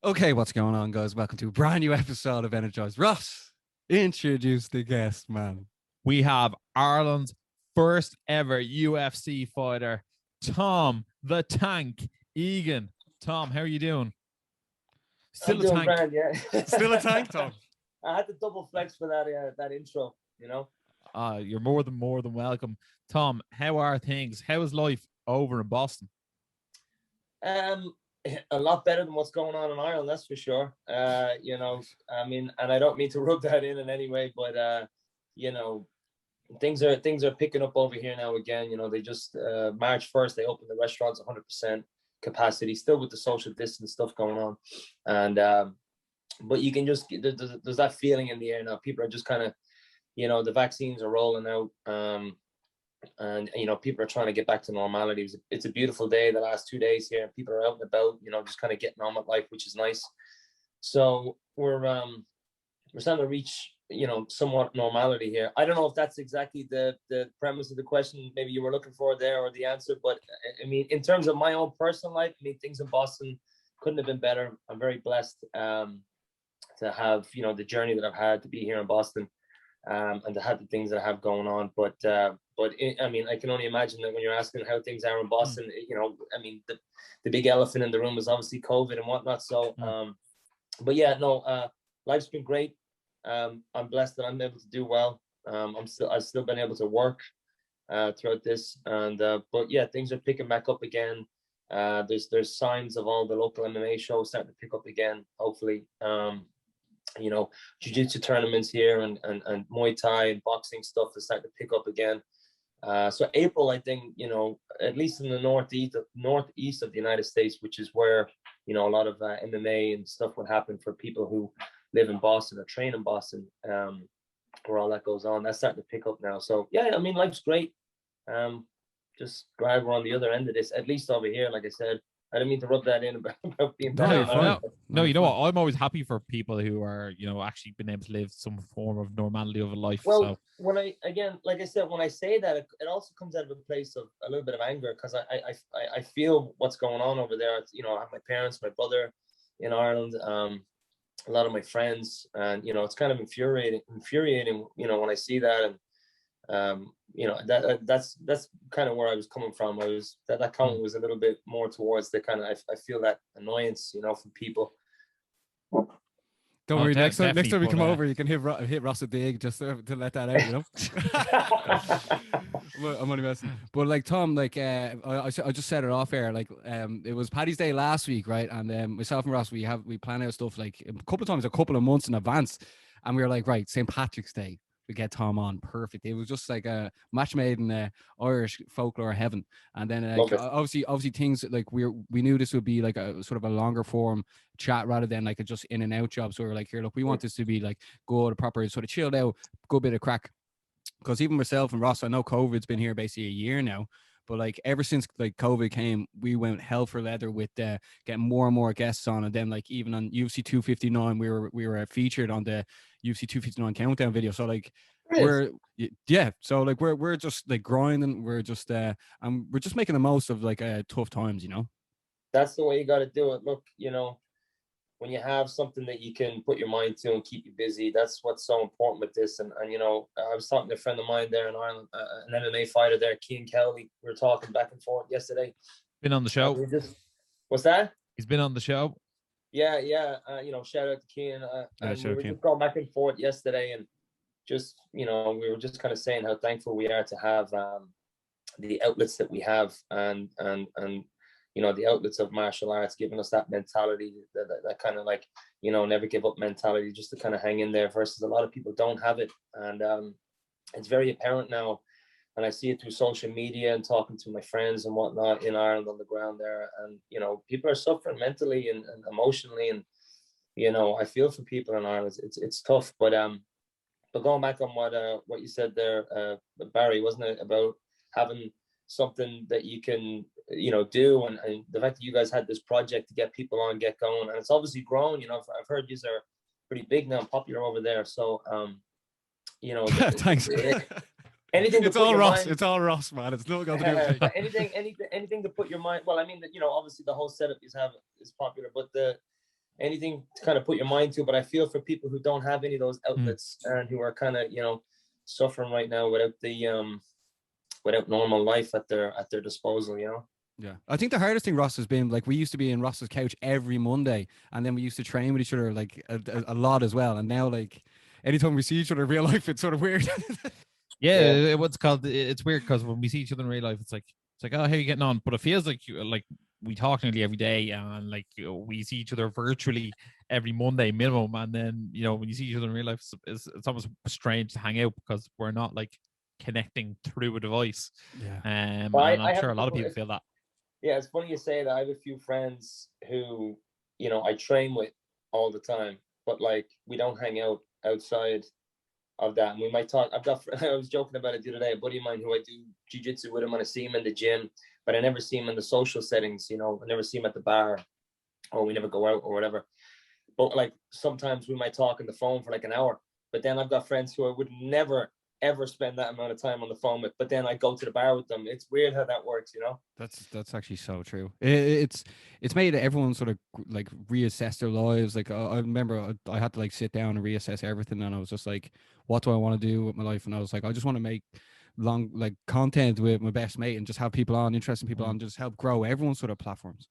Okay, what's going on, guys? Welcome to a brand new episode of Energized. Ross, introduce the guest, man. We have Ireland's first ever UFC fighter, Tom the Tank Egan. Tom, how are you doing? I'm Still a doing tank. grand, yeah. Still a tank, Tom. I had to double flex for that intro, You're more than welcome. Tom, how are things? How is life over in Boston? A lot better than what's going on in Ireland, that's for sure. I mean, and I don't mean to rub that in any way, but things are picking up over here now again. They just March 1st they opened the restaurants 100% capacity, still with the social distance stuff going on, and but you can just there's that feeling in the air now. People are just kind of, the vaccines are rolling out, and people are trying to get back to normality. It's a beautiful day the last 2 days here. People are out and about, just kind of getting on with life, which is nice. So we're starting to reach somewhat normality here. I don't know if that's exactly the premise of the question maybe you were looking for there, or the answer, but I mean, in terms of my own personal life, I mean, things in Boston couldn't have been better. I'm very blessed to have the journey that I've had to be here in Boston, and to have the things that I have going on. But I mean, I can only imagine that when you're asking how things are in Boston, I mean, the big elephant in the room is obviously COVID and whatnot. So, but yeah, no, life's been great. I'm blessed that I'm able to do well. I've still been able to work throughout this, and but yeah, things are picking back up again. There's signs of all the local MMA shows starting to pick up again, hopefully. Jiu-jitsu tournaments here and Muay Thai and boxing stuff is starting to pick up again. So April, I think, at least in the northeast of the United States, which is where, a lot of MMA and stuff would happen for people who live in Boston or train in Boston, where all that goes on. That's starting to pick up now. So yeah, I mean, life's great. Just glad we're on the other end of this, at least over here. Like I said, I didn't mean to rub that in about being better. No, you know what? I'm always happy for people who are, actually been able to live some form of normality of life. Well, so when like I said, when I say that, it also comes out of a place of a little bit of anger, because I feel what's going on over there. I have my parents, my brother in Ireland, a lot of my friends, and it's kind of infuriating, when I see that. And that's kind of where I was coming from. That comment was a little bit more towards the kind of, I feel that annoyance, from people. Don't worry. Next time we come over, you can hit Ross a dig just to let that out. I'm only messing. But like Tom, like I just set it off here. Like it was Paddy's Day last week, right? And myself and Ross, we plan out stuff like a couple of times, a couple of months in advance, and we were like, right, St. Patrick's Day, we get Tom on, perfect. It was just like a match made in Irish folklore heaven. And then obviously things like we knew this would be like a sort of a longer form chat rather than like a just in and out job. So we were like, here, look, we want this to be like good, a proper sort of chilled out, good bit of crack. Because even myself and Ross, I know COVID's been here basically a year now, but like ever since like COVID came, we went hell for leather with getting more and more guests on. And then like even on UFC 259, we were featured on the UFC 259 countdown video. So like we're just like grinding. We're just making the most of like tough times, That's the way you got to do it. Look, when you have something that you can put your mind to and keep you busy, that's what's so important with this. And I was talking to a friend of mine there in Ireland, an MMA fighter there, Cian Kelly. We were talking back and forth yesterday. Been on the show. What's that? He's been on the show. Yeah. Shout out to Cian. And we were just going back and forth yesterday, and just, we were just kind of saying how thankful we are to have the outlets that we have, and the outlets of martial arts giving us that mentality, that kind of like, never give up mentality, just to kind of hang in there, versus a lot of people don't have it. And it's very apparent now, and I see it through social media and talking to my friends and whatnot in Ireland on the ground there. And, people are suffering mentally and emotionally. And, I feel for people in Ireland. It's tough. But going back on what you said there, Barry, wasn't it about having something that you can do, and the fact that you guys had this project to get people on, get going, and it's obviously grown. I've heard you are pretty big now, popular over there. So thanks. Anything it's all Ross mind, it's all Ross, man. It's not going to do anything to put your mind. Well, I mean, obviously the whole setup is popular, but anything to kind of put your mind to. But I feel for people who don't have any of those outlets and who are kind of, you know, suffering right now without the without normal life at their disposal, you know. Yeah, I think the hardest thing, Ross, has been like we used to be in Ross's couch every Monday, and then we used to train with each other like a lot as well. And now, like, anytime we see each other in real life, it's sort of weird. Yeah, what's called, it's weird because when we see each other in real life, it's like, oh, how are you getting on? But it feels like we talk nearly every day, and like, you know, we see each other virtually every Monday minimum. And then, you know, when you see each other in real life, it's almost strange to hang out because we're not like connecting through a device. Yeah. And I'm sure a lot of people feel that. Yeah, it's funny you say that. I have a few friends who, you know, I train with all the time, but like we don't hang out outside of that. And we might talk. I was joking about it the other day. A buddy of mine who I do jiu-jitsu with him, and I see him in the gym, but I never see him in the social settings. You know, I never see him at the bar, or we never go out or whatever. But like sometimes we might talk on the phone for like an hour. But then I've got friends who I would never ever spend that amount of time on the phone with, but then I go to the bar with them. It's weird how that works, you know. That's actually so true. It's made everyone sort of like reassess their lives. Like I remember I had to like sit down and reassess everything, and I was just like, what do I want to do with my life? And I was like, I just want to make long like content with my best mate and just have people on, interesting people on, just help grow everyone's sort of platforms.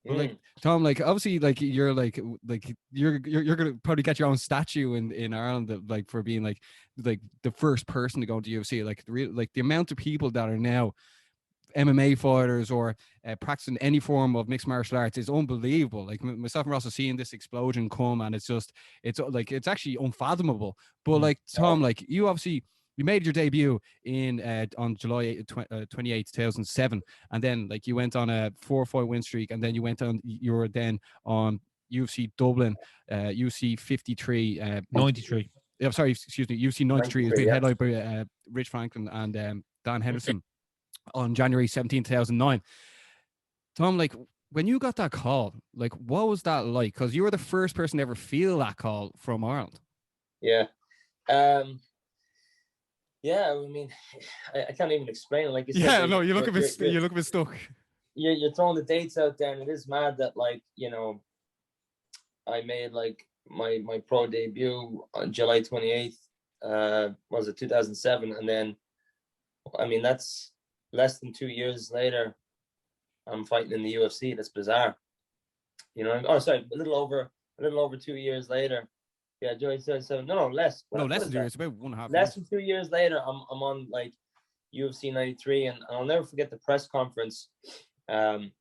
But like Tom, like obviously, like you're gonna probably get your own statue in Ireland, that, like for being like the first person to go into UFC. Like the amount of people that are now MMA fighters or practicing any form of mixed martial arts is unbelievable. Like myself and Ross are seeing this explosion come, and it's actually unfathomable. But like Tom, like you made your debut on July 28th, 2007, and then like you went on a 4-fight win streak, and then you were then on UFC Dublin, UFC 53, 93. Sorry, excuse me, UFC 93 has been headlined by Rich Franklin and Dan Henderson on January 17, 2009. Tom, like when you got that call, like what was that like? Because you were the first person to ever feel that call from Ireland. Yeah. Yeah, I mean, I can't even explain it. Like you said, yeah, no, you look a bit stuck. You're throwing the dates out there, and it is mad that, like, you know, I made like my pro debut on July 28th, was it 2007, and then, I mean, that's less than 2 years later, I'm fighting in the UFC. That's bizarre, you know. Oh, sorry, a little over 2 years later. Yeah, July 2007. No, less. No, less than 2 years. About 1.5 less than 2 years later, I'm on like UFC 93, and I'll never forget the press conference. It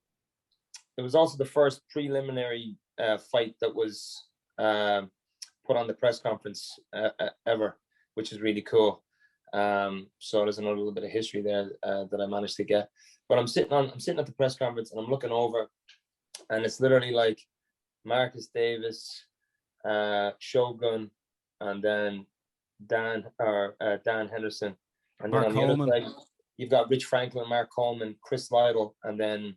was also the first preliminary fight that was put on the press conference ever, which is really cool. So there's another little bit of history there that I managed to get. But I'm sitting at the press conference, and I'm looking over, and it's literally like Marcus Davis, Shogun, and then Dan Henderson, and Mark then on the Coleman. other side you've got Rich Franklin, Mark Coleman, Chris Lytle, and then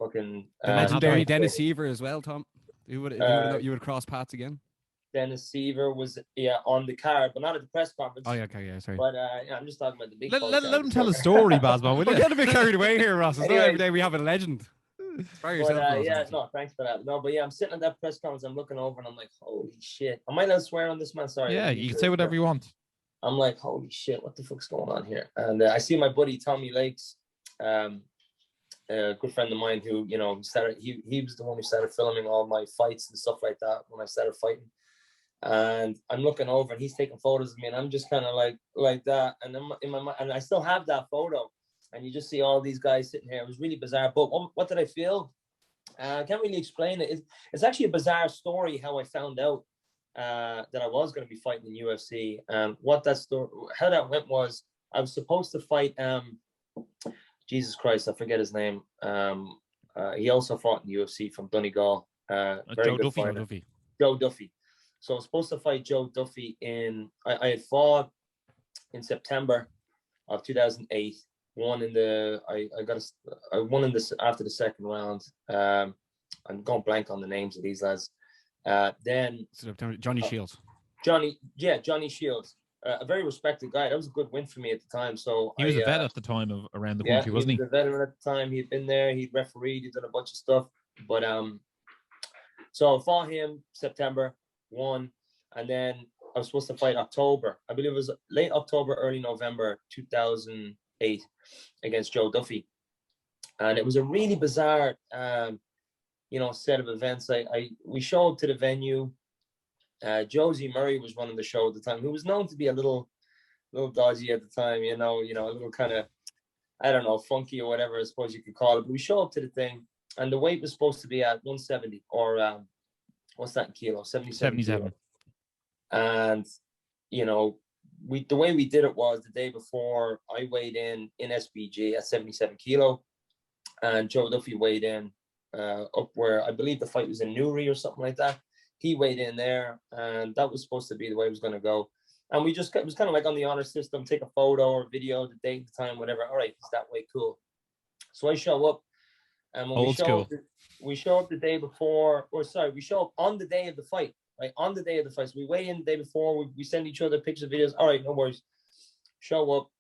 fucking the legendary Dennis Seaver as well, Tom. You would cross paths again. Dennis Seaver was on the card, but not at the press conference. Oh yeah, okay, yeah, sorry. But I'm just talking about the big. Let him tell a story, Basman. We're getting a bit carried away here, Ross. It's not every day we have a legend. No, thanks for that. No, but yeah, I'm sitting at that press conference. I'm looking over, and I'm like, holy shit. Am I not swearing on this, man? Sorry. Yeah, you can say whatever you want. I'm like, holy shit, what the fuck's going on here? And I see my buddy Tommy Lakes, a good friend of mine who, you know, he was the one who started filming all my fights and stuff like that when I started fighting. And I'm looking over, and he's taking photos of me, and I'm just kind of like that. And then in my mind, and I still have that photo. And you just see all these guys sitting here. It was really bizarre. But what did I feel? I can't really explain it. It's actually a bizarre story how I found out that I was going to be fighting in UFC. How that went was, I was supposed to fight. Jesus Christ, I forget his name. He also fought in UFC from Donegal. Joe Duffy. Joe Duffy. So I was supposed to fight Joe Duffy I had fought in September of 2008. I won in this after the second round. I'm going blank on the names of these lads. Then Johnny Shields. Johnny Shields, a very respected guy. That was a good win for me at the time. So he was a vet at the time of around the country, wasn't he? He was a veteran at the time. He'd been there. He'd refereed. He'd done a bunch of stuff. But So I fought him September, won, and then I was supposed to fight October. I believe it was late October, early November 2008 against Joe Duffy. And it was a really bizarre, set of events. We showed up to the venue. Josie Murray was running the show at the time, who was known to be a little dodgy at the time, a little kind of, I don't know, funky or whatever I suppose you could call it. But we show up to the thing, and the weight was supposed to be at 170 or what's that in kilo? 77. Kilo. And the way we did it was the day before I weighed in SBG at 77 kilo, and Joe Duffy weighed in up where I believe the fight was in Newry or something like that. He weighed in there, and that was supposed to be the way it was going to go. And it was kind of like on the honor system, take a photo or video, the date, the time, whatever. All right, it's that way, cool. So I show up, and when we show up the day before, we show up on the day of the fight, right? On the day of the fight. So we weigh in the day before, we send each other pictures, videos. All right, no worries. Show up.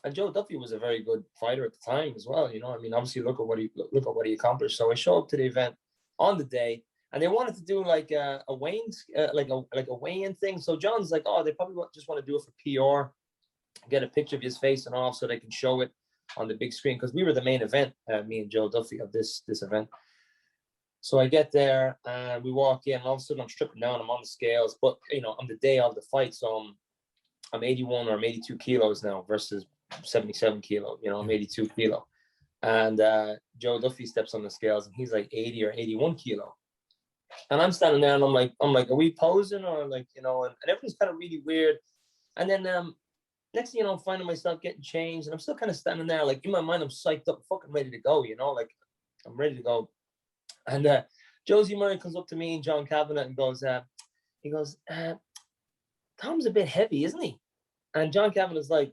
And Joe Duffy was a very good fighter at the time as well. Obviously look at what he accomplished. So I show up to the event on the day, and they wanted to do like a weighing, like a weigh-in thing. So John's like, oh, they probably just want to do it for PR, get a picture of his face and all, so they can show it on the big screen, because we were the main event, me and Joe Duffy, of this event. So I get there and we walk in, and all of a sudden I'm stripping down. I'm on the scales, but on the day of the fight, so I'm 81 or I'm 82 kilos now versus 77 kilo. I'm 82 kilo, and Joe Duffy steps on the scales and he's like 80 or 81 kilo, and I'm standing there and I'm like, are we posing or like, and everything's kind of really weird. And then next thing I'm finding myself getting changed, and I'm still kind of standing there, like in my mind I'm psyched up, fucking ready to go, like I'm ready to go. And Josie Murray comes up to me and John Kavanagh and goes, Tom's a bit heavy, isn't he? And John Kavanagh's like,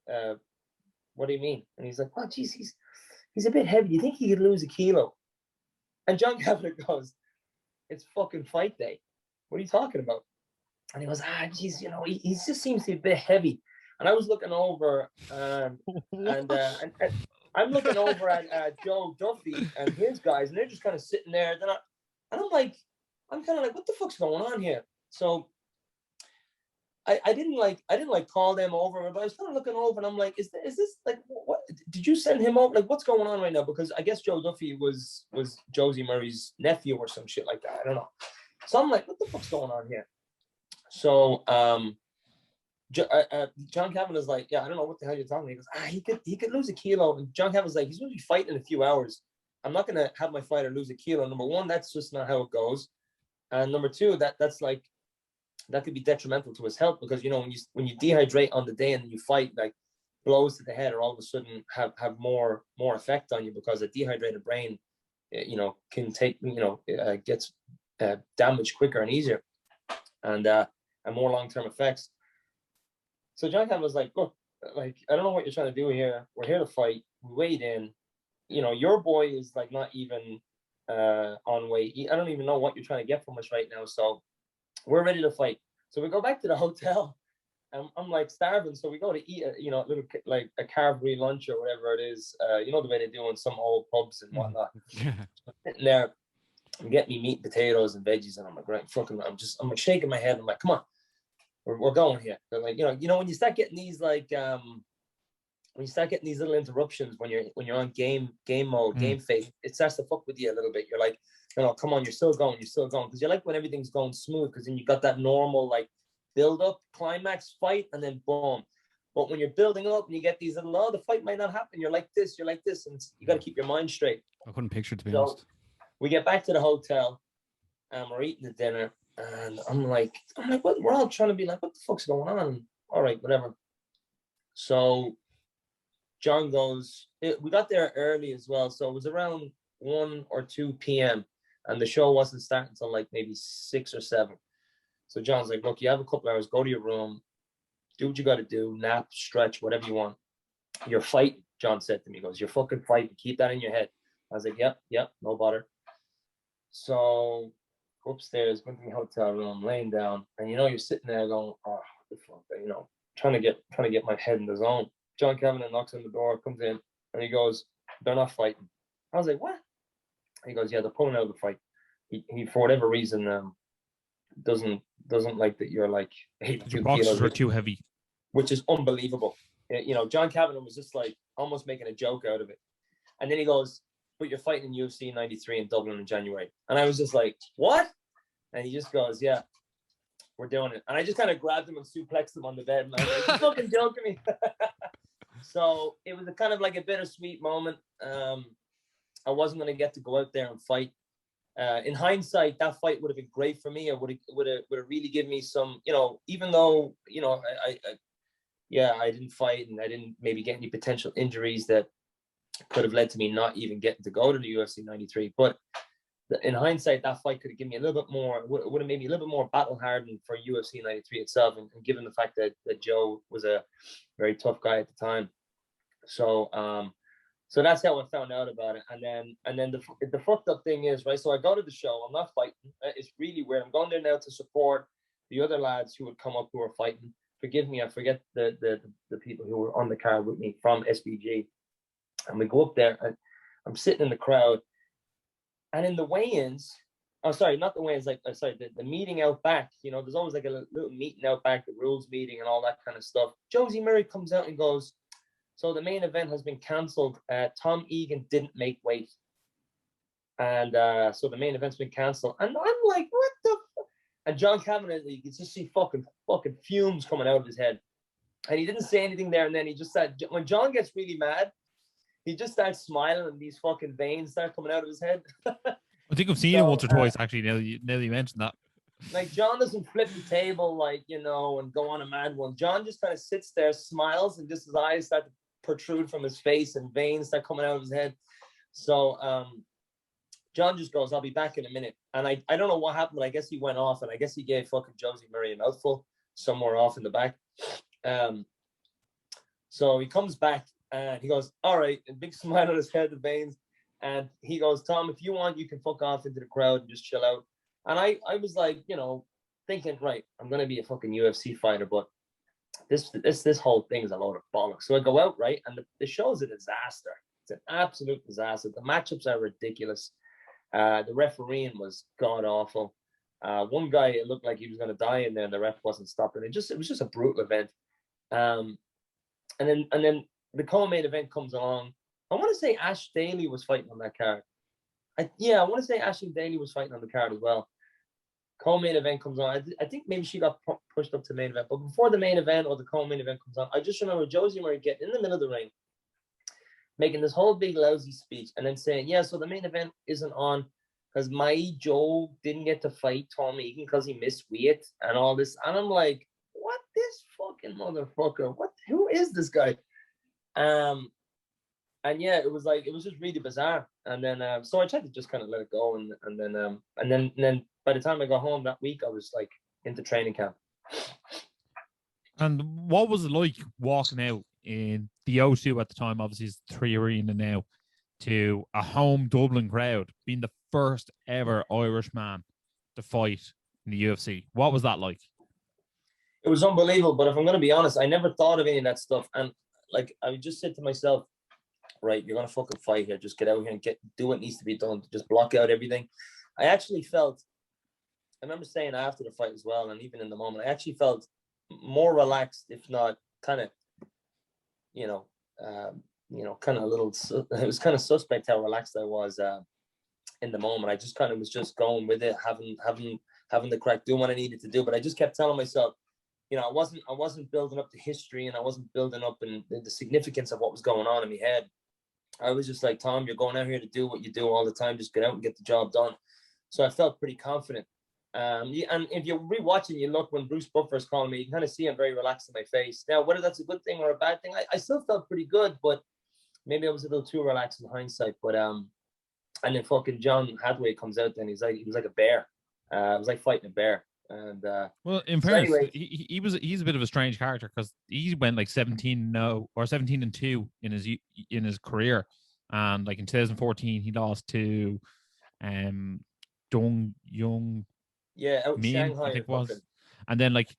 what do you mean? And he's like, oh geez, he's a bit heavy. Do you think he could lose a kilo? And John Kavanagh goes, it's fucking fight day. What are you talking about? And he goes, geez, he just seems to be a bit heavy. And I was looking over, and I'm looking over at Joe Duffy and his guys, and they're just kind of sitting there. And I'm kind of like, what the fuck's going on here? So I didn't call them over, but I was kind of looking over, and I'm like, is this like, what did you send him over? Like, what's going on right now? Because I guess Joe Duffy was Josie Murray's nephew or some shit like that. I don't know. So I'm like, what the fuck's going on here? So John Kavanagh's like, yeah, I don't know what the hell you're talking about. He goes, he could lose a kilo. And John Kavanagh's like, he's going to be fighting in a few hours. I'm not going to have my fighter lose a kilo. Number one, that's just not how it goes. And number two, that's like, that could be detrimental to his health, because when you dehydrate on the day and you fight, like blows to the head are all of a sudden have more effect on you, because a dehydrated brain can take gets damaged quicker and easier, and more long-term effects. So John Campbell was like, look, like, I don't know what you're trying to do here. We're here to fight. We weighed in. Your boy is like not even on weight. I don't even know what you're trying to get from us right now. So we're ready to fight. So we go back to the hotel, and I'm like starving. So we go to eat a little like a carvery lunch or whatever it is. The way they do in some old pubs and whatnot. Sitting there, and get me meat, potatoes, and veggies, and I'm like, right, fucking, I'm like shaking my head. I'm like, come on, we're going here. But like, when you start getting these like when you start getting these little interruptions when you're on game mode, game face, it starts to fuck with you a little bit. You're like, come on, you're still going, because you like when everything's going smooth, because then you got that normal like build up, climax, fight, and then boom. But when you're building up and you get these little, the fight might not happen, you're like this, and you got to keep your mind straight. I couldn't picture it, to be honest. We get back to the hotel and we're eating the dinner, and I'm like, what? We're all trying to be like, what the fuck's going on? All right, whatever. So John goes, we got there early as well, so it was around 1 or 2 p.m. and the show wasn't starting until like maybe 6 or 7. So John's like, look, you have a couple hours, go to your room, do what you got to do, nap, stretch, whatever you want. You're fighting, John said to me. He goes, you're fucking fighting, keep that in your head. I was like, yep, no bother. So go upstairs, went to my hotel room, laying down, and you're sitting there going, oh, what the fuck, trying to get my head in the zone. John Kavanagh knocks on the door, comes in, and he goes, they're not fighting. I was like, what? He goes, yeah, they're pulling out of the fight. he for whatever reason doesn't like that you're like 82 Your boxes kilos, were too heavy, which is unbelievable. You know, John Kavanagh was just like almost making a joke out of it. And then he goes, but you're fighting in UFC 93 in Dublin in January. And I was just like, what? And he just goes, yeah, we're doing it. And I just kind of grabbed him and suplexed him on the bed. And I was like, you're fucking joking me. So it was a kind of like a bittersweet moment. I wasn't going to get to go out there and fight. In hindsight, that fight would have been great for me. It would have really given me some, you know, even though, you know, I didn't fight and I didn't maybe get any potential injuries that could have led to me not even getting to go to the UFC 93. But in hindsight, that fight could have given me a little bit more, would have made me a little bit more battle hardened for UFC 93 itself. And given the fact that Joe was a very tough guy at the time. So, so that's how I found out about it. And then the fucked up thing is, right, so I go to the show, I'm not fighting. It's really weird. I'm going there now to support the other lads who would come up who are fighting. Forgive me, I forget the people who were on the card with me from SBG. And we go up there and I'm sitting in the crowd. And in the weigh-ins, oh, sorry, not the weigh-ins, the meeting out back, you know, there's always like a little meeting out back, the rules meeting and all that kind of stuff. Josie Murray comes out and goes, so the main event has been cancelled. Tom Egan didn't make weight. And so the main event's been cancelled. And I'm like, what the fuck? And John Kavanagh, you can just see fucking fumes coming out of his head. And he didn't say anything there. And then he just said, when John gets really mad, he just starts smiling and these fucking veins start coming out of his head. I think I've seen it once or twice, actually, now that you mentioned that. Like, John doesn't flip the table, like, you know, and go on a mad one. John just kind of sits there, smiles, and just his eyes start to protrude from his face and veins start coming out of his head. So John just goes, I'll be back in a minute. And I don't know what happened, but I guess he went off, and I guess he gave fucking Josie Murray a mouthful somewhere off in the back. So he comes back, and he goes, all right, a big smile on his head, the veins. And he goes, Tom, if you want, you can fuck off into the crowd and just chill out. And I was like, you know, thinking, right, I'm going to be a fucking UFC fighter, but this whole thing is a load of bollocks. So I go out, right, and the show's a disaster. It's an absolute disaster. The matchups are ridiculous. The refereeing was god-awful. One guy, it looked like he was going to die in there, and the ref wasn't stopping. It was just a brutal event. And then the co-main event comes along. I want to say Ash Daly was fighting on that card. I want to say Ashley Daly was fighting on the card as well. Co-main event comes on. I think maybe she got pushed up to main event. But before the main event or the co-main event comes on, I just remember Josie Murray getting in the middle of the ring, making this whole big lousy speech, and then saying, yeah, so the main event isn't on because my Joe didn't get to fight Tom Egan because he missed weight and all this. And I'm like, what, this fucking motherfucker? Who is this guy? And yeah, it was just really bizarre. And then so I tried to just kind of let it go, and then by the time I got home that week, I was like into training camp. And what was it like walking out in the O2 at the time, obviously it's 3 Arena now, to a home Dublin crowd, being the first ever Irish man to fight in the UFC? What was that like? It was unbelievable, but if I'm going to be honest, I never thought of any of that stuff. And like, I would just say to myself, right, you're going to fucking fight here. Just get out here and do what needs to be done. Just block out everything. I actually felt, I remember saying after the fight as well, and even in the moment, I actually felt more relaxed, if not kind of, kind of a little, it was kind of suspect how relaxed I was in the moment. I just kind of was just going with it, having the crack, doing what I needed to do. But I just kept telling myself, I wasn't building up the history, and I wasn't building up and the significance of what was going on in my head. I was just like, Tom, you're going out here to do what you do all the time. Just get out and get the job done. So I felt pretty confident. And if you're rewatching, you look when Bruce Buffer's calling me, you can kind of see I'm very relaxed in my face. Now, whether that's a good thing or a bad thing, I still felt pretty good, but maybe I was a little too relaxed in hindsight. But and then fucking John Hathaway comes out, and he was like a bear. It was like fighting a bear. And well, in fairness, anyway, he's a bit of a strange character, because he went like 17-2 in his career, and like in 2014 he lost to Dong Young. Yeah, out in Shanghai, I think it was. And then like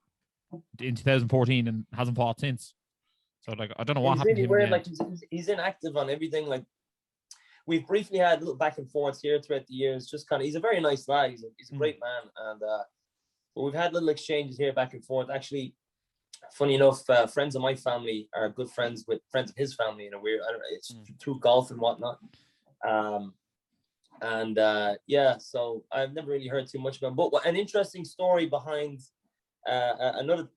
in 2014 and hasn't fought since. So like I don't know what happened. Really weird. Like he's inactive on everything. Like we've briefly had a little back and forth here throughout the years. Just kind of, he's a very nice lad. He's a great man, and but we've had little exchanges here back and forth. Actually, funny enough, friends of my family are good friends with friends of his family in a weird. I don't know, it's through golf and whatnot. Yeah, so I've never really heard too much about him. But an interesting story behind another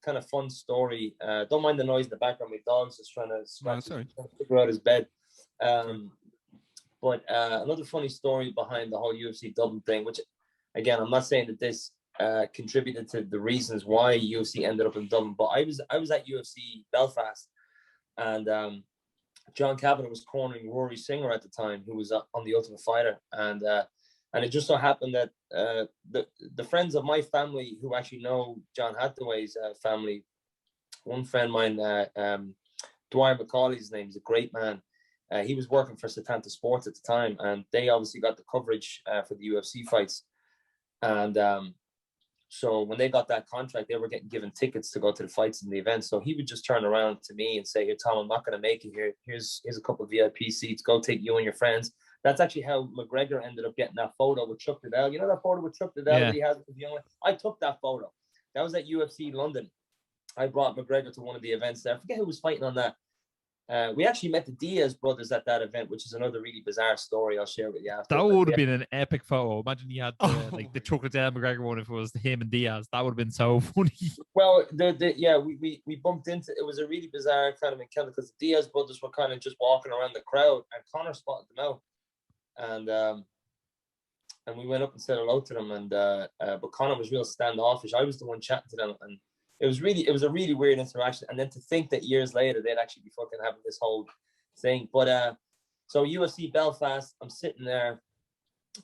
kind of fun story. Don't mind the noise in the background. My dog's just trying to figure out his bed. But another funny story behind the whole UFC Dublin thing, which again, I'm not saying that this contributed to the reasons why UFC ended up in Dublin, but I was at UFC Belfast, and John Kavanagh was cornering Rory Singer at the time, who was on the Ultimate Fighter, and it just so happened that the friends of my family who actually know John Hathaway's family, one friend of mine, Dwyer McCauley's name, is a great man. He was working for Setanta Sports at the time, and they obviously got the coverage for the UFC fights. And so when they got that contract, they were getting given tickets to go to the fights and the events. So he would just turn around to me and say, "Here, Tom, I'm not going to make it here. Here's a couple of VIP seats. Go take you and your friends." That's actually how McGregor ended up getting that photo with Chuck Liddell. You know that photo with Chuck Liddell that he has with the young one? I took that photo. That was at UFC London. I brought McGregor to one of the events there. I forget who was fighting on that. We actually met the Diaz brothers at that event, which is another really bizarre story. I'll share with you after. That would have been an epic photo. Imagine he had the Chuck Liddell McGregor one if it was him and Diaz. That would have been so funny. Well, we bumped into, it was a really bizarre kind of encounter because the Diaz brothers were kind of just walking around the crowd, and Conor spotted them out, and we went up and said hello to them, and but Conor was real standoffish. I was the one chatting to them, and it was a really weird interaction. And then to think that years later they'd actually be fucking having this whole thing. But so UFC Belfast, I'm sitting there,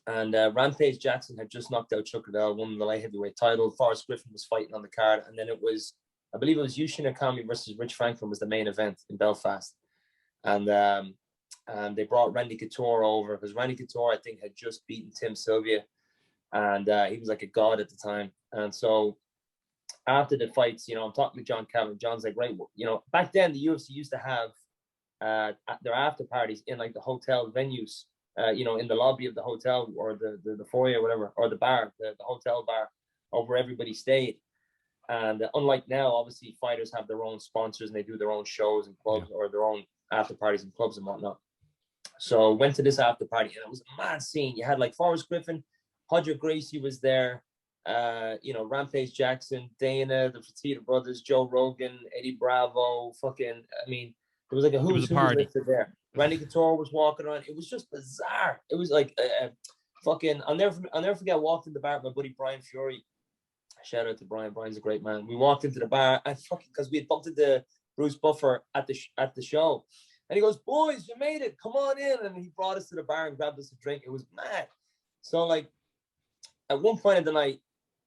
and Rampage Jackson had just knocked out Chuck Liddell, won the light heavyweight title. Forrest Griffin was fighting on the card, and then I believe it was Yushin Okami versus Rich Franklin was the main event in Belfast, and they brought Randy Couture over because Randy Couture, I think, had just beaten Tim Sylvia, and he was like a god at the time. And so after the fights, I'm talking to John Cavan. John's like, right, back then the UFC used to have their after parties in like the hotel venues, in the lobby of the hotel or the foyer or whatever, or the bar, the hotel bar, where everybody stayed. And unlike now, obviously fighters have their own sponsors and they do their own shows and clubs or their own after parties and clubs and whatnot. So went to this after party, and it was a mad scene. You had like Forrest Griffin, Hodger Gracie was there, Rampage Jackson, Dana, the Fertitta brothers, Joe Rogan, Eddie Bravo, there was like a who's who there. Randy Couture was walking around. It was just bizarre. It was like I'll never forget. I walked in the bar with my buddy Brian Fury. Shout out to Brian. Brian's a great man. We walked into the bar and because we had bumped into Bruce Buffer at the show, and he goes, "Boys, you made it. Come on in." And he brought us to the bar and grabbed us a drink. It was mad. So like at one point of the night,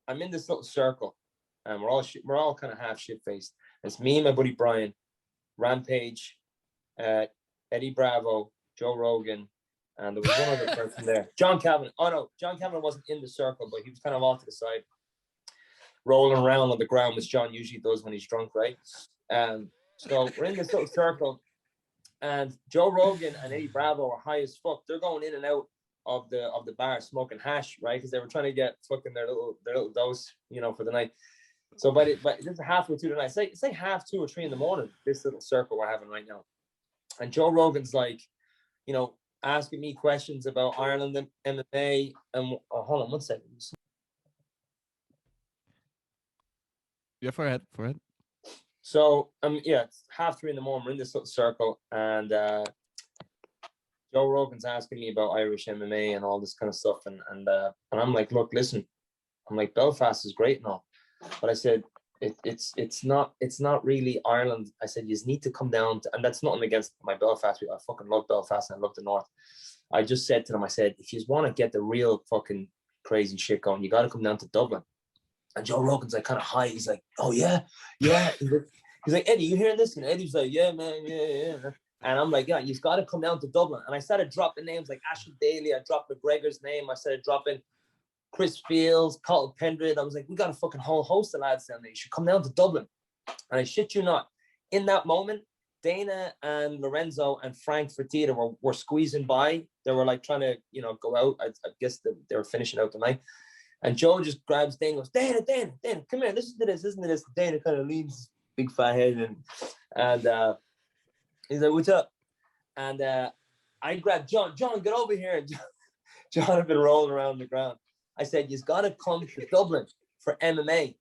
I'm in this little circle, and we're all kind of half shit faced. It's me and my buddy Brian, Rampage, Eddie Bravo, Joe Rogan, and there was one other person there, John Kavanagh. Oh no, John Kavanagh wasn't in the circle, but he was kind of off to the side, rolling around on the ground, which John usually does when he's drunk, right? So we're in this little circle, and Joe Rogan and Eddie Bravo are high as fuck. They're going in and out of the bar smoking hash, right? Because they were trying to get fucking their little dose, for the night. So but this is halfway through the night. Say 2:30 or 3 in the morning, this little circle we're having right now. And Joe Rogan's like, asking me questions about Ireland and MMA. And hold on one second. Yeah, go ahead. So it's 2:30 in the morning. We're in this little circle, and Joe Rogan's asking me about Irish MMA and all this kind of stuff, and I'm like, look, listen, I'm like, Belfast is great and all, but I said it's not really Ireland. I said, you just need to come down to, and that's nothing against my Belfast. I fucking love Belfast and I love the North. I just said to them, I said, if you want to get the real fucking crazy shit going, you got to come down to Dublin. And Joe Rogan's like kind of high. He's like, oh yeah. He's like, Eddie, you hearing this? And Eddie's like, yeah, man, yeah. And I'm like, yeah, you've got to come down to Dublin. And I started dropping names like Ashley Daly. I dropped McGregor's name. I started dropping Chris Fields, Carl Pendred. I was like, we got a fucking whole host of lads down there. You should come down to Dublin. And I shit you not, in that moment, Dana and Lorenzo and Frank Fertitta were squeezing by. They were like trying to, go out. I guess they were finishing out the night. And Joe just grabs Dana and goes, Dana, come here, listen to this. Dana kind of leans big fat head and he's like, what's up? And I grabbed John, get over here. And John had been rolling around the ground. I said, you've got to come to Dublin for MMA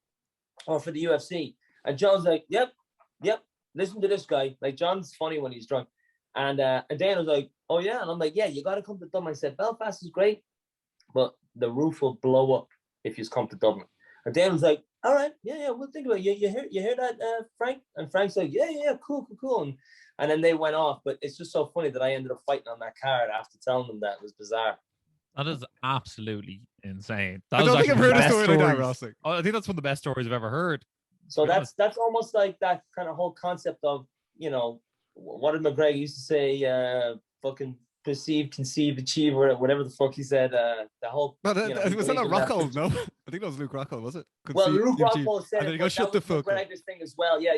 or for the UFC. And John's like, yep. Listen to this guy. Like, John's funny when he's drunk. And Dan was like, oh, yeah. And I'm like, yeah, you got to come to Dublin. I said, Belfast is great, but the roof will blow up if you come to Dublin. And Dan was like, all right, yeah, we'll think about it. You hear that, Frank? And Frank's like, yeah, cool. And then they went off. But it's just so funny that I ended up fighting on that card after telling them that. It was bizarre. That is absolutely insane. I don't think I've heard a story like that, Ross. I think that's one of the best stories I've ever heard. So that's almost like that kind of whole concept of, what did McGregor used to say, fucking perceive, conceive, achieve, or whatever the fuck he said. The whole. No, was that not Rockhold? No, I think that was Luke Rockhold, was it? Well, Luke Rockhold said and then he goes, shut the fuck up. McGregor's thing as well. Yeah.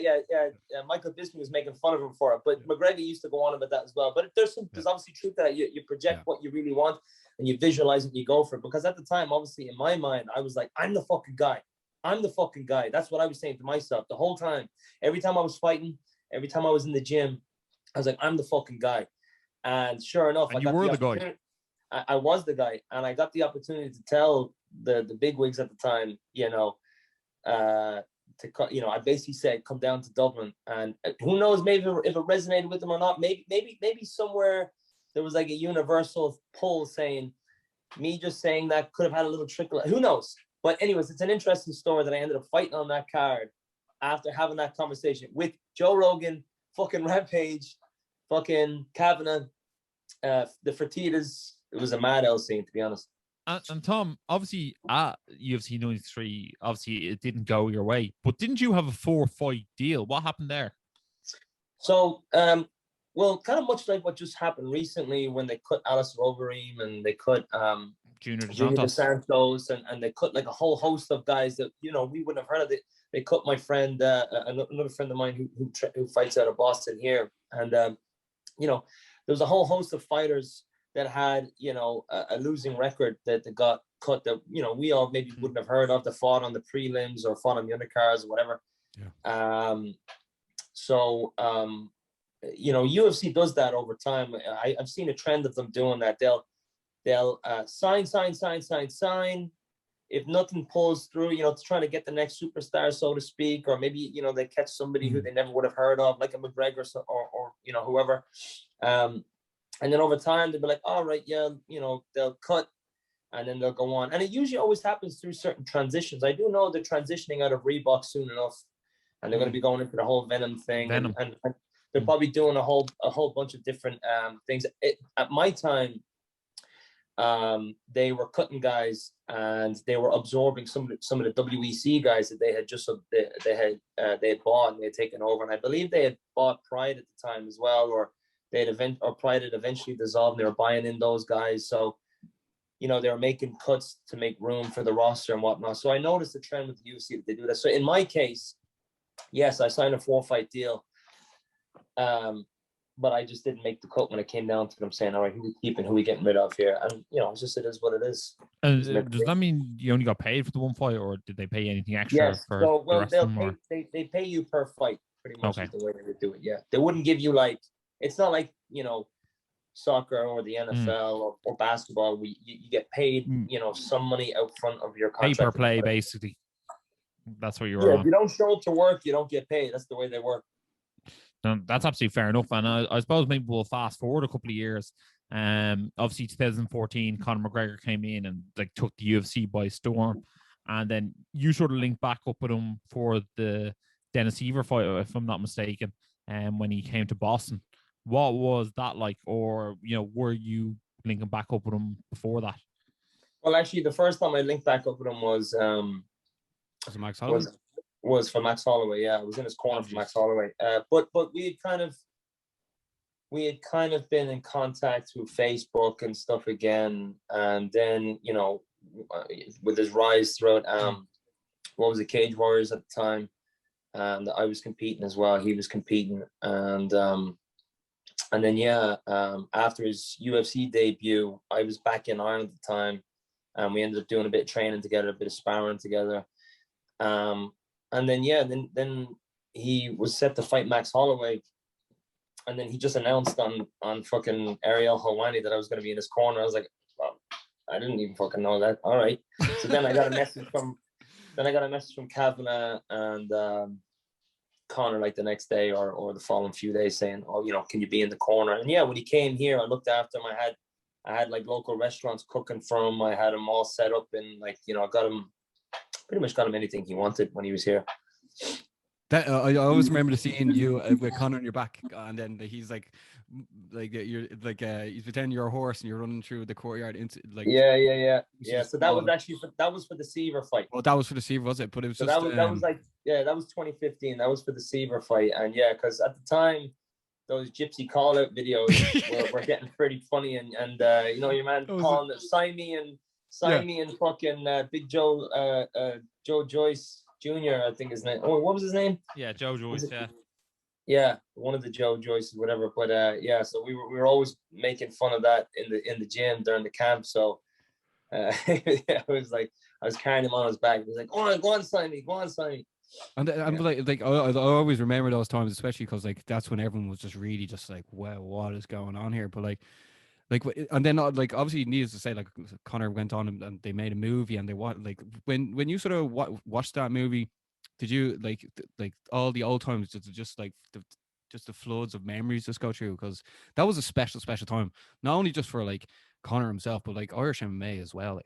Michael Bisping was making fun of him for it, but McGregor used to go on about that as well. But there's obviously truth to that. You project what you really want and you visualize it and you go for it. Because at the time, obviously, in my mind, I was like, I'm the fucking guy. That's what I was saying to myself the whole time. Every time I was fighting, every time I was in the gym, I was like, I'm the fucking guy. And sure enough, and you were the guy. I was the guy, and I got the opportunity to tell the bigwigs at the time, I basically said, come down to Dublin, and who knows, maybe if it resonated with them or not. Maybe somewhere there was like a universal pull saying, me just saying that could have had a little trickle. Who knows? But anyways, it's an interesting story that I ended up fighting on that card after having that conversation with Joe Rogan, fucking Rampage, fucking Kavanagh, the Fertittas. It was a mad L scene, to be honest. And Tom, obviously at UFC 93, obviously it didn't go your way, but didn't you have a 4-fight deal? What happened there? So, well, kind of much like what just happened recently when they cut Alistair Overeem and they cut Junior Dos Santos and they cut like a whole host of guys that we wouldn't have heard of. They cut my friend, another friend of mine who fights out of Boston here, and there was a whole host of fighters that had a losing record that they got cut that we all maybe wouldn't have heard of, that fought on the prelims or fought on the undercards or whatever. UFC does that over time. I've seen a trend of them doing that. They'll sign. If nothing pulls through, trying to get the next superstar, so to speak, or maybe, they catch somebody who they never would have heard of, like a McGregor or whoever. And then over time, they'll be like, all right, yeah, they'll cut and then they'll go on. And it usually always happens through certain transitions. I do know they're transitioning out of Reebok soon enough, and they're going to be going into the whole Venom thing. And they're probably doing a whole bunch of different things. At my time, they were cutting guys and they were absorbing some of the WEC guys that they had they had bought and they had taken over. And I believe they had bought Pride at the time as well, or Pride had eventually dissolved and they were buying in those guys. So, they were making cuts to make room for the roster and whatnot. So I noticed the trend with the UFC that they do that. So in my case, yes, I signed a 4-fight deal. But I just didn't make the cut when it came down to them saying, all right, who we keeping, who we getting rid of here? And, it is what it is. And does that mean you only got paid for the one fight, or did they pay anything extra? Yes. For so, well, the rest they pay you per fight, pretty much is the way they would do it. Yeah. They wouldn't give you it's not like, soccer or the NFL or basketball. You get paid, some money out front of your contract. Pay per play, basically. That's what you were on. If you don't show up to work, you don't get paid. That's the way they work. No, that's absolutely fair enough. And I suppose maybe we'll fast forward a couple of years. Obviously 2014, Conor McGregor came in and took the UFC by storm. And then you sort of linked back up with him for the Dennis Seaver fight, if I'm not mistaken, when he came to Boston. What was that like? Or, were you linking back up with him before that? Well, actually, the first time I linked back up with him was it Max Holloway? Was for Max Holloway. Yeah, I was in his corner for Max Holloway. But we had kind of been in contact through Facebook and stuff again. And then, with his rise throughout, what was it, Cage Warriors at the time. and I was competing as well. He was competing, and then after his UFC debut, I was back in Ireland at the time, and we ended up doing a bit of training together, a bit of sparring together. And then he was set to fight Max Holloway, and then he just announced on fucking Ariel Helwani that I was going to be in his corner. I was like, well, I didn't even fucking know that. All right. So then I got a message from Kavanagh and Conor like the next day or the following few days saying, oh, can you be in the corner? And yeah, when he came here, I looked after him. I had like local restaurants cooking for him. I had him all set up, and like, I pretty much got him anything he wanted when he was here. That I always remember seeing you with Conor on your back, and then he's like you're like he's pretending you're a horse and you're running through the courtyard into like yeah. So that was actually for the Seaver fight. Oh, that was for the Seaver, was it? But it was so just that was like that was 2015. That was for the Seaver fight, and yeah, because at the time those gypsy call out videos were getting pretty funny, and your man calling it sign me and fucking Big Joe Joe Joyce Jr. I think his name. Oh, what was his name? Yeah, Joe Joyce. Yeah, one of the Joe Joyces, whatever. But so we were always making fun of that in the gym during the camp. So it was like I was carrying him on his back. He was like, "Oh, go on, sign me. And like I always remember those times, especially because like that's when everyone was just really just like, wow, what is going on here? But like, and then like obviously needless to say, like Conor went on and they made a movie, and they like when you sort of watched that movie, did you like all the old times just like the floods of memories just go through? Because that was a special time, not only just for like Conor himself, but like Irish MMA as well, like.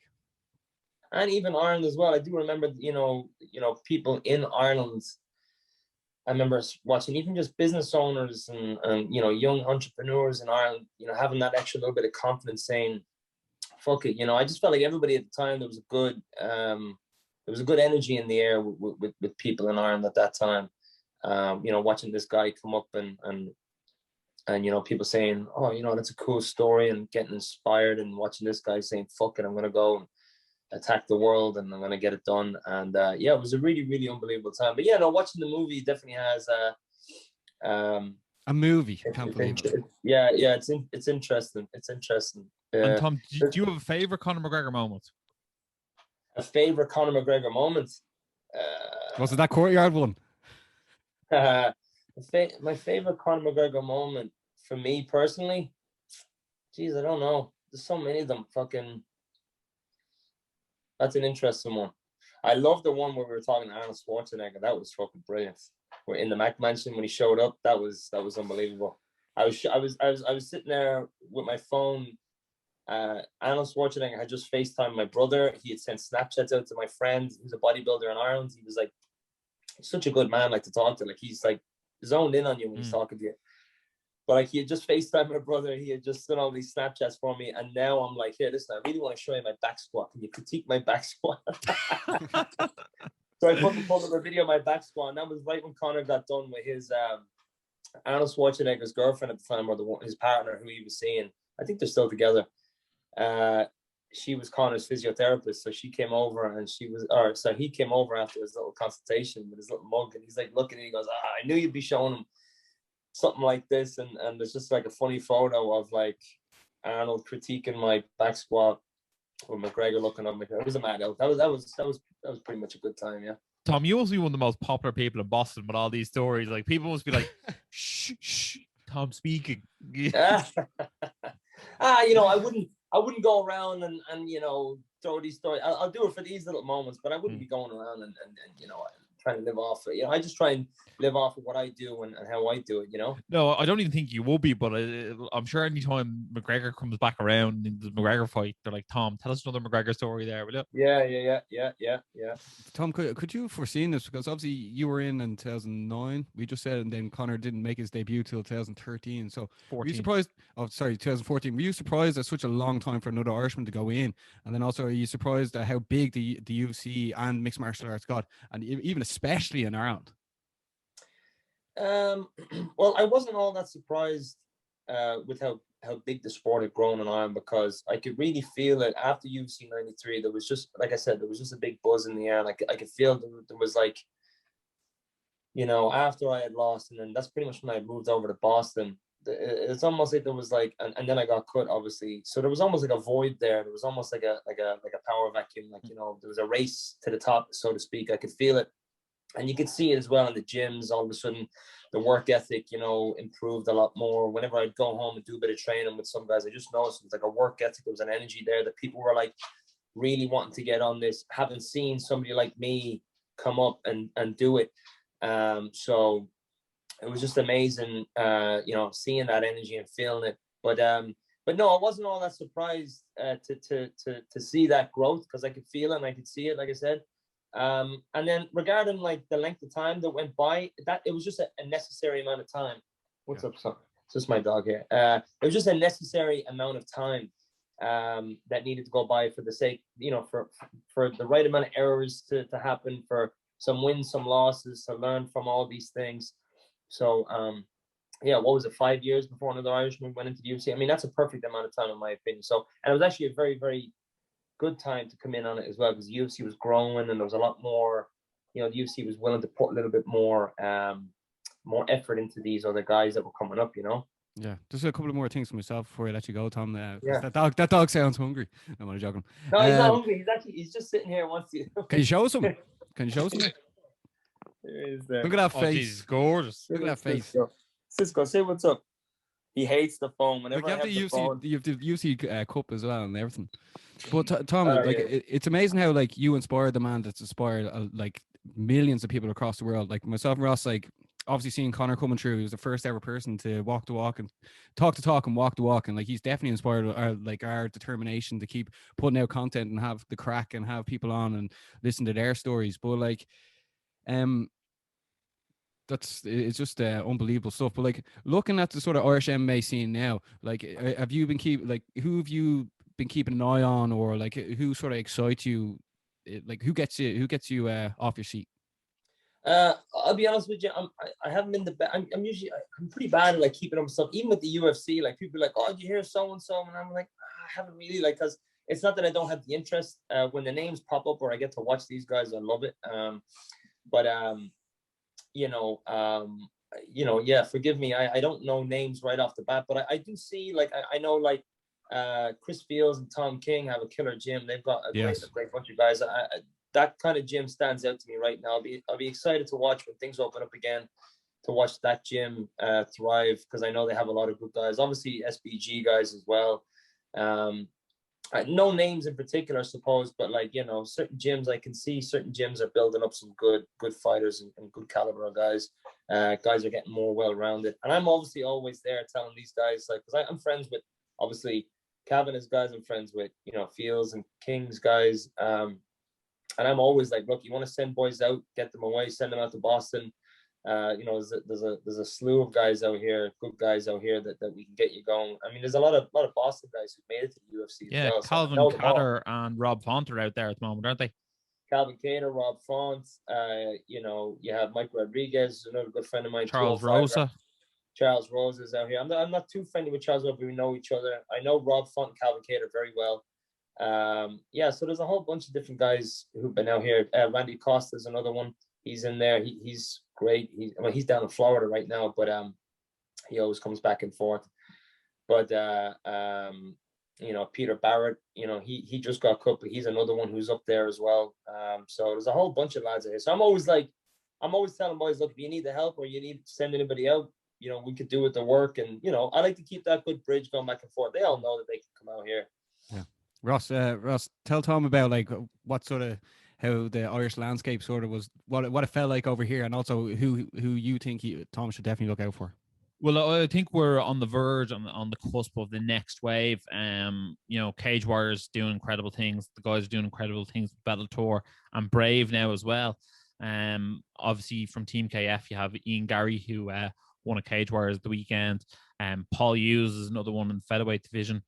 And even Ireland as well. I do remember, people in Ireland. I remember watching even just business owners and young entrepreneurs in Ireland, having that extra little bit of confidence, saying, "Fuck it," I just felt like everybody at the time there was a good energy in the air with people in Ireland at that time. Watching this guy come up and people saying, "Oh, that's a cool story," and getting inspired, and watching this guy saying, "Fuck it, I'm gonna go and attack the world and I'm gonna get it done." And it was a really, really unbelievable time. But watching the movie definitely has a movie. I can't believe it. Yeah, it's interesting. It's interesting. And Tom, do you have a favorite Conor McGregor moment? A favorite Conor McGregor moment? Was it that courtyard one? My favorite Conor McGregor moment for me personally, geez, I don't know. There's so many of them. That's an interesting one. I love the one where we were talking to Arnold Schwarzenegger. That was fucking brilliant. We're in the Mac Mansion when he showed up. That was unbelievable. I was sitting there with my phone. Arnold Schwarzenegger had just FaceTimed my brother. He had sent Snapchats out to my friend who's a bodybuilder in Ireland. He was like such a good man, like to talk to. Like he's like zoned in on you when he's talking to you. But like he had just FaceTimed my brother, he had just done all these Snapchats for me, and now I'm like, here, listen, I really want to show you my back squat. Can you critique my back squat? So I fucking pulled up a video of my back squat, and that was right when Conor got done with his Arnold Schwarzenegger's girlfriend at the time, or his partner who he was seeing. I think they're still together. She was Conor's physiotherapist, so she came over and he came over after his little consultation with his little mug, and he's like looking and he goes, I knew you'd be showing him something like this, and there's just like a funny photo of like Arnold critiquing my back squat with McGregor looking at me. It was a mad out. That was pretty much a good time, yeah. Tom, you must be one of the most popular people in Boston with all these stories. Like people must be like, shh, Tom speaking. I wouldn't go around and throw these stories. I'll do it for these little moments, but I wouldn't be going around and trying to live off it. I just try and live off of what I do and how I do it. No, I don't even think you will be, but I'm sure anytime McGregor comes back around in the McGregor fight, they're like, Tom, tell us another McGregor story there, will you? Yeah. Tom, could you have foreseen this? Because obviously you were in 2009, we just said, and then Conor didn't make his debut till 2013. So 14. were you surprised? Oh, sorry, 2014. Were you surprised at such a long time for another Irishman to go in? And then also, are you surprised at how big the UFC and mixed martial arts got, and even especially in Ireland? Well, I wasn't all that surprised with how big the sport had grown in Ireland, because I could really feel it after UFC 93. There was just, like I said, there was just a big buzz in the air. Like I could feel there was like you know, after I had lost, and then that's pretty much when I moved over to Boston. It's almost like there was like, and then I got cut, obviously. So there was almost like a void there. There was almost like a power vacuum, like, you know, there was a race to the top, so to speak. I could feel it, and you could see it as well in the gyms. All of a sudden, the work ethic, you know, improved a lot more. Whenever I'd go home and do a bit of training with some guys, I just noticed it was like a work ethic. There was an energy there that people were like really wanting to get on this, having seen somebody like me come up and do it. So it was just amazing, you know, seeing that energy and feeling it. But no, I wasn't all that surprised to see that growth, because I could feel it and I could see it, like I said. And then regarding like the length of time that went by, that it was just a necessary amount of time. What's up, son? It's just my dog here. It was just a necessary amount of time that needed to go by for the sake, you know, for the right amount of errors to happen, for some wins, some losses, to learn from all these things. So yeah, what was it, 5 years before another Irishman went into the UFC? I mean, that's a perfect amount of time in my opinion. So, and it was actually a very, very good time to come in on it as well, because the UFC was growing and there was a lot more, you know, the UFC was willing to put a little bit more effort into these other guys that were coming up, you know. Yeah, just a couple of more things for myself before I let you go, Tom. Yeah. That dog sounds hungry. I'm only joking. No, he's not hungry. He's just sitting here. Wants you. Can you show us some? Can you show us some? There. Look at that face. He's gorgeous. Look at that face. Cisco, say what's up. He hates the phone. Whenever Like you have the UFC cup as well and everything. But Tom, like yeah. it's amazing how like you inspired the man that's inspired like millions of people across the world. Like myself and Ross, like obviously seeing Conor coming through, he was the first ever person to walk the walk and talk the talk and walk the walk, and like he's definitely inspired our determination to keep putting out content and have the crack and have people on and listen to their stories. But like it's just unbelievable stuff. But like looking at the sort of Irish MMA scene now, like have you been who have you been keeping an eye on, or like who sort of excites you, like who gets you off your seat? I'll be honest with you, I haven't been I'm pretty bad at like keeping up with stuff, even with the UFC. Like people are like, oh, did you hear so and so, and I'm like, I haven't really, like, because it's not that I don't have the interest. When the names pop up or I get to watch these guys, I love it. But yeah, forgive me, I don't know names right off the bat, but I do see, like, I know, like, Chris Fields and Tom King have a killer gym. They've got a great bunch of guys. That kind of gym stands out to me right now. I'll be excited to watch when things open up again, to watch that gym thrive, because I know they have a lot of good guys. Obviously SBG guys as well. No names in particular, I suppose, but like, you know, certain gyms I can see, certain gyms are building up some good fighters and good caliber of guys. Guys are getting more well-rounded, and I'm obviously always there telling these guys, like, because I'm friends with, obviously, Calvin is guys I'm friends with, you know, Fields and Kings guys. And I'm always like, look, you want to send boys out, get them away, send them out to Boston. You know, there's a slew of guys out here, good guys out here that we can get you going. I mean, there's a lot of Boston guys who made it to the UFC. Yeah, as well, Calvin Cater and Rob Font are out there at the moment, aren't they? Calvin Cater, Rob Font. You know, you have Mike Rodriguez, another good friend of mine. Charles Rosa. Charles Rosa is out here. I'm not too friendly with Charles Rosa, but we know each other. I know Rob Font and Calvin Cater very well. Yeah, so there's a whole bunch of different guys who've been out here. Randy Costa is another one. He's in there. He's great. He's down in Florida right now, but he always comes back and forth. But you know, Peter Barrett, you know, he just got cut, but he's another one who's up there as well. So there's a whole bunch of lads out here. So I'm always telling boys, look, if you need the help or you need to send anybody out, you know, we could do with the work. And, you know, I like to keep that good bridge going back and forth. They all know that they can come out here. Yeah. Ross, tell Tom about like what sort of, how the Irish landscape sort of was, what it felt like over here, and also who you think Tom should definitely look out for. Well, I think we're on the verge, on the cusp of the next wave. You know, Cage Warriors doing incredible things. The guys are doing incredible things with Bellator and Brave now as well. Obviously from Team KF, you have Ian Gary, who won a Cage Warriors the weekend. Paul Hughes is another one in the featherweight division.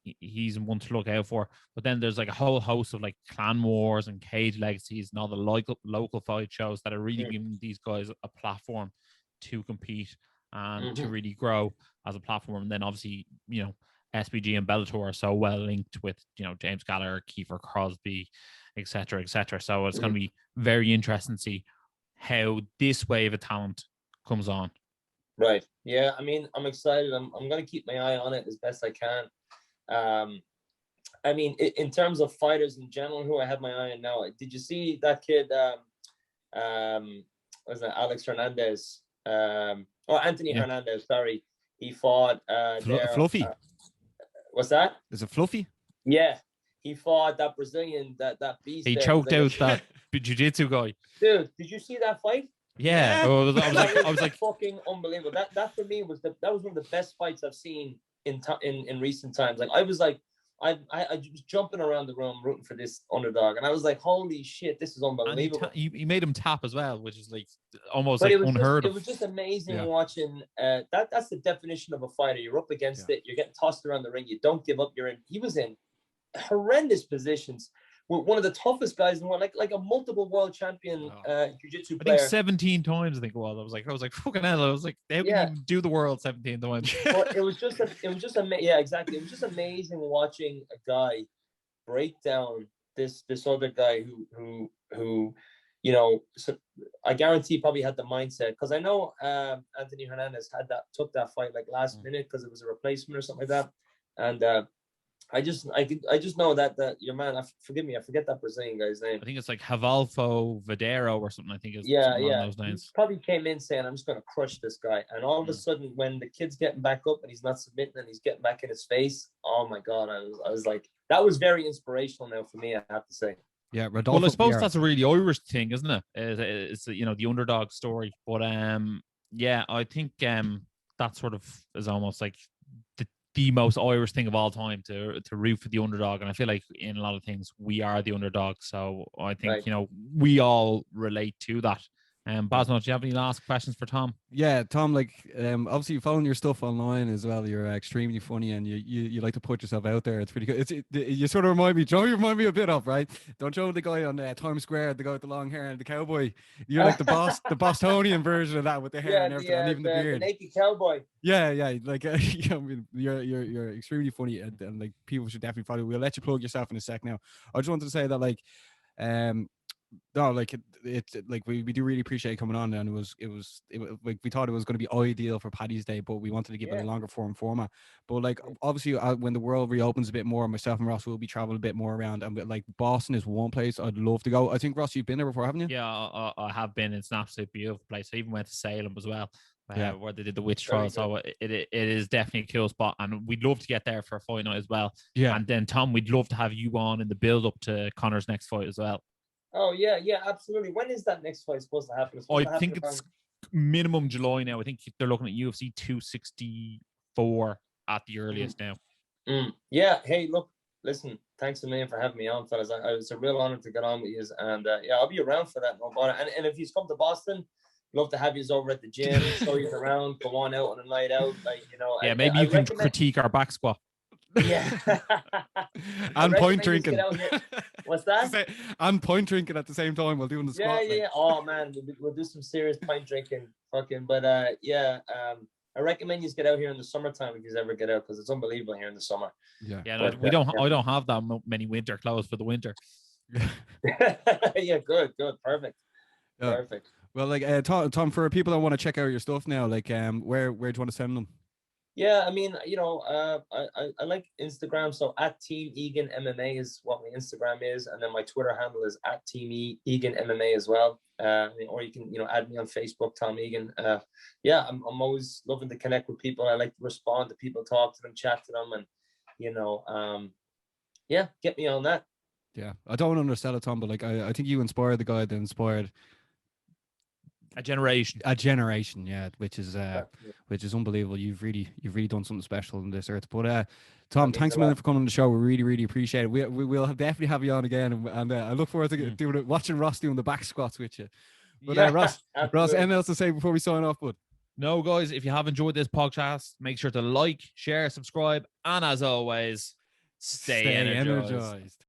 He's one to look out for. But then there's like a whole host of like Clan Wars and Cage Legacies and all the local fight shows that are really giving these guys a platform to compete and to really grow as a platform. And then obviously, you know, SBG and Bellator are so well linked with, you know, James Gallagher, Kiefer Crosby, etc. So it's going to be very interesting to see how this wave of talent comes on. Right. Yeah. I mean, I'm excited. I'm going to keep my eye on it as best I can. I mean, in terms of fighters in general, who I have my eye on now, did you see that kid? Was that Alex Hernandez? Anthony Hernandez. Sorry, he fought Fluffy. What's that? Is it Fluffy? Yeah, he fought that Brazilian, that beast. He choked out that jiu-jitsu guy. Dude, did you see that fight? Yeah. I was like, fucking unbelievable. That for me was one of the best fights I've seen in recent times. Like I was like, I was jumping around the room rooting for this underdog, and I was like, holy shit, this is unbelievable. He made him tap as well, which is like almost like unheard of. It was just amazing watching. That's the definition of a fighter. You're up against it. You're getting tossed around the ring. You don't give up. He was in horrendous positions. One of the toughest guys in the world, like a multiple world champion jiu-jitsu player. I think 17 times. I think it was. I was like, fucking hell. I was like, how can you do the world 17 times? Well, it was just amazing. Yeah, exactly. It was just amazing watching a guy break down this other guy who you know. So I guarantee probably had the mindset, because I know Anthony Hernandez took that fight like last minute because it was a replacement or something like that, and. I just know that your man. Forgive me, I forget that Brazilian guy's name. I think it's like Havalfo Vadero or something. I think it's one of those names. He probably came in saying, "I'm just going to crush this guy," and all of a sudden, when the kid's getting back up and he's not submitting and he's getting back in his face, oh my god, I was like, that was very inspirational now for me, I have to say. Yeah, Rodolfo. Well, I suppose that's a really Irish thing, isn't it? It's the underdog story, but yeah, I think that sort of is almost like the most Irish thing of all time to root for the underdog, and I feel like in a lot of things we are the underdog. So I think we all relate to that. Basmo, do you have any last questions for Tom? Yeah, Tom, like obviously following your stuff online as well, you're extremely funny and you like to put yourself out there. It's pretty good. You sort of remind me a bit of, right? Don't show the guy on Times Square, the guy with the long hair and the cowboy. You're like the Bostonian version of that with the hair and everything, and even the beard. The naked cowboy. Yeah, like I mean, you're extremely funny, and like people should definitely follow. We'll let you plug yourself in a sec now. I just wanted to say that like no, like it's like we do really appreciate coming on, and it was like we thought it was going to be ideal for Paddy's Day, but we wanted to give it a longer format. But like obviously when the world reopens a bit more, myself and Ross will be traveling a bit more around, and like Boston is one place I'd love to go. I think Ross, you've been there before, haven't you? Yeah, I have been. It's an absolute beautiful place. I even went to Salem as well. Where they did the witch trial, so it is definitely a cool spot, and we'd love to get there for a fight night as well. Yeah, and then Tom, we'd love to have you on in the build up to Conor's next fight as well. Oh yeah, absolutely. When is that next fight supposed to happen? I think it's minimum July now. I think they're looking at UFC 264 at the earliest now. Yeah. Hey, look, listen. Thanks a million for having me on, fellas. It's a real honor to get on with you, and I'll be around for that. No bother. And if you come to Boston, love to have you over at the gym, show you around, go on out on a night out, like Yeah, maybe you can critique our back squat. Yeah. And point drinking. What's that? And point drinking at the same time while doing the squat. Yeah. Oh man, we'll do some serious point drinking. But I recommend you get out here in the summertime if you ever get out, because it's unbelievable here in the summer. Yeah. No, I don't have that many winter clothes for the winter. Yeah, good, perfect. Yeah. Perfect. Well, like Tom, for people that want to check out your stuff now, like where do you want to send them? Yeah, I mean, I like Instagram, so at Team Egan MMA is what my Instagram is, and then my Twitter handle is at Team Egan MMA as well. Or you can add me on Facebook, Tom Egan. I'm always loving to connect with people. I like to respond to people, talk to them, chat to them, and get me on that. Yeah, I don't want to undersell it, Tom, but like I think you inspired the guy that inspired a generation, yeah, which is unbelievable. You've really done something special on this earth. But Tom, thanks a million for coming on the show. We really appreciate it. We will definitely have you on again, and I look forward to doing it, watching Ross doing the back squats with you. But Ross, anything else to say before we sign off, bud? No, guys, if you have enjoyed this podcast, make sure to like, share, subscribe, and as always, stay energized.